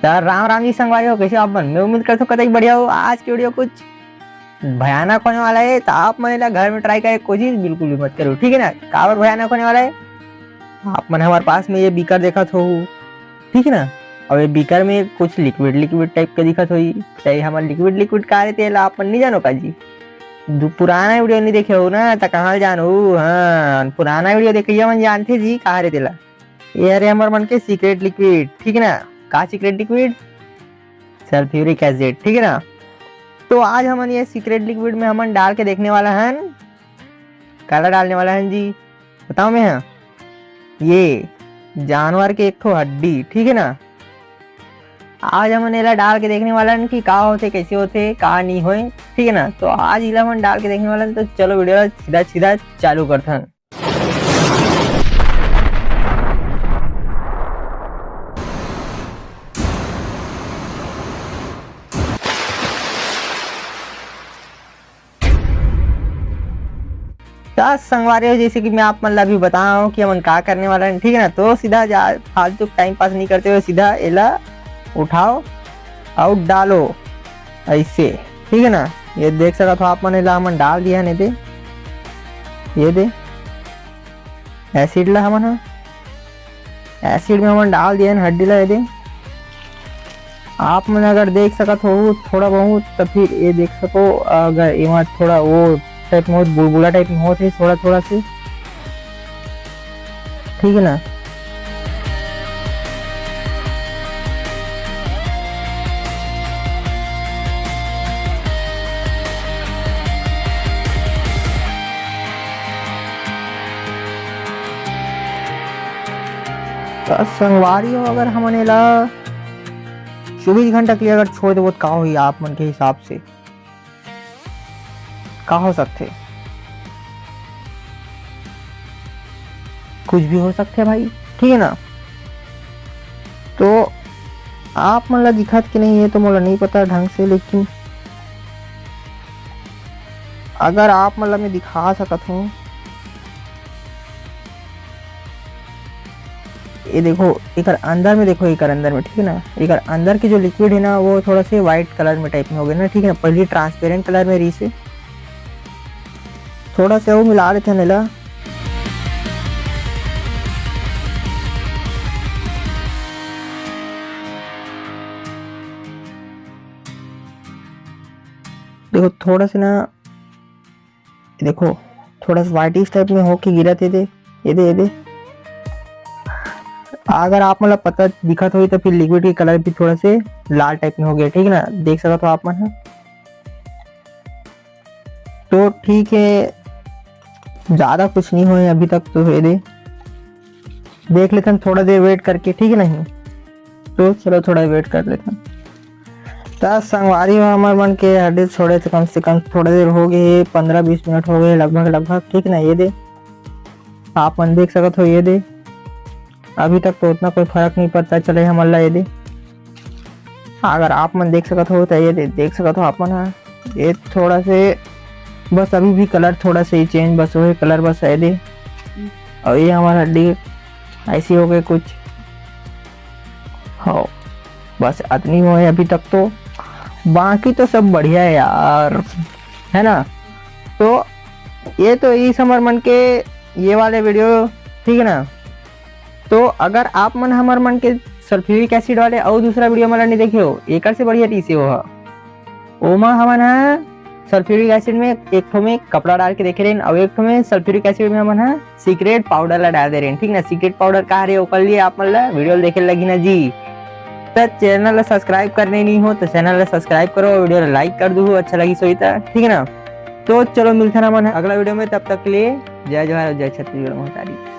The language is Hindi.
तो राम राम जी संगवारी हो, कैसे आप मन? मैं उम्मीद करता हूँ कतई बढ़िया हो। आज की वीडियो कुछ भयानक होने वाला है, तो आप मन घर में ट्राई करे कोशिश बिल्कुल भी मत करो, ठीक है ना। काबर भयानक होने वाला है, आप मन हमारे पास में ये बीकर देखा हो, ठीक है ना। और ये बीकर में कुछ लिक्विड लिक्विड टाइप का दिखत हो, चाहे हमारे लिक्विड लिक्विड का रहते आप मन नहीं जानो का जी। पुराना वीडियो नहीं देखे हो ना, तो कहाँ जानो। हाँ, पुराना वीडियो देखिए मन जानते जी कहाँ रहते ला। ये अरे हमारे मन के सीक्रेट लिक्विड, ठीक है ना। का सीक्रेट लिक्विड? सल्फ्यूरिक एसिड, ठीक है ना। तो आज हम ये सीक्रेट लिक्विड में हम डाल के देखने वाला है, काला डालने वाला है जी। बताओ मैं हाँ, ये जानवर के एक ठो हड्डी, ठीक है ना। आज हम इला डाल के देखने वाला है कि का होते, कैसे होते, का नहीं होए, ठीक है ना। तो आज इला हम डाल के देखने वाला है, तो चलो वीडियो सीधा सीधा चालू करते हैं। संगवारी, जैसे कि मैं आप मतलब अभी बता रहा हूँ कि हम क्या करने वाला है, ठीक है ना। तो सीधा फालतू टाइम पास नहीं करते हुए सीधा एला उठाओ और डालो ऐसे, ठीक है ना। ये देख सका तो आप मन एला हमन डाल दिया नहीं दे, ये दे एसिड ला हमन एसिड में हमन डाल दिया हड्डी ला। ये दे आप मन अगर देख सकत हो थोड़ा बहुत, तो फिर ये देख सको अगर यहाँ थोड़ा वो टाइप में बुलबुला टाइप में होते थोड़ा थोड़ा से, ठीक है ना। तो संगवारी हो, अगर हमने ला 24 घंटा के लिए अगर छोड़ दो का हुई आप मन के हिसाब से का हो सकते? कुछ भी हो सकते है भाई, ठीक है ना। तो आप मन ला दिखत कि नहीं ये तो मुझे नहीं पता ढंग से, लेकिन अगर आप मतलब मैं दिखा सकत हूँ, ये देखो एक अंदर में, देखो एक अंदर में, ठीक है ना। एक अंदर की जो लिक्विड है ना वो थोड़ा से व्हाइट कलर में टाइप में हो गया ना, ठीक है ना। पहले ट्रांसपेरेंट कलर में रही से थोड़ा सा वो मिला लेते हैं नीला। देखो थोड़ा सा ना, देखो थोड़ा सा व्हाइटिश टाइप में होके गिरा थे, ये दे अगर आप मतलब पता दिखत हुई तो फिर लिक्विड की कलर भी थोड़ा से लाल टाइप में हो गया, ठीक है ना। देख सका तो आप मन, तो ठीक है, ज्यादा कुछ नहीं हुए अभी तक। तो ये दे देख लेते हैं थोड़ा देर वेट करके, ठीक है नहीं। तो चलो थोड़ा वेट कर लेते हैं। तो संगवारी हो हमारे मन के हड्डी छोड़े थे कम से कम थोड़ा देर हो गए, 15-20 मिनट हो गए लगभग, ठीक ना। ये दे आप मन देख सकते हो, ये दे अभी तक तो उतना कोई फर्क नहीं पड़ता चले हमारा। ये दे अगर आप मन देख सकते हो तो ये दे देख सकते हो आप मन, ये थोड़ा से बस अभी भी कलर थोड़ा सा ही चेंज बस वही कलर बस है दे। और ये हमारा हड्डी ऐसी हो गई कुछ हो, बस इतनी हो है अभी तक। तो बाकी तो सब बढ़िया है यार, है ना। तो ये तो इस हमारे मन के ये वाले वीडियो, ठीक है ना। तो अगर आप मन हमारे मन के सल्फ्यूरिक एसिड वाले और दूसरा वीडियो मतलब नहीं देखे हो, एक से बढ़िया टीसी हो ओमा हमन है सल्फ्यूरिक एसिड में एक ठो में कपड़ा डाल के देखे रहे, और एक ठो में सल्फ्यूरिक एसिड में हमन है सीक्रेट पाउडर ला डाल दे रहे, ठीक ना। सीक्रेट पाउडर कहा रहे ओकर लिए आप मतलब वीडियो देखे लगी ना जी। तो चैनल ला सब्सक्राइब करने नहीं हो तो चैनल ला सब्सक्राइब करो, वीडियो ला लाइक कर दो अच्छा लगी सोई था, ठीक है ना। तो चलो मिलते हैं मन अगला वीडियो में, तब तक के लिए जय जवाहर जय छत्तीसगढ़ महतारी।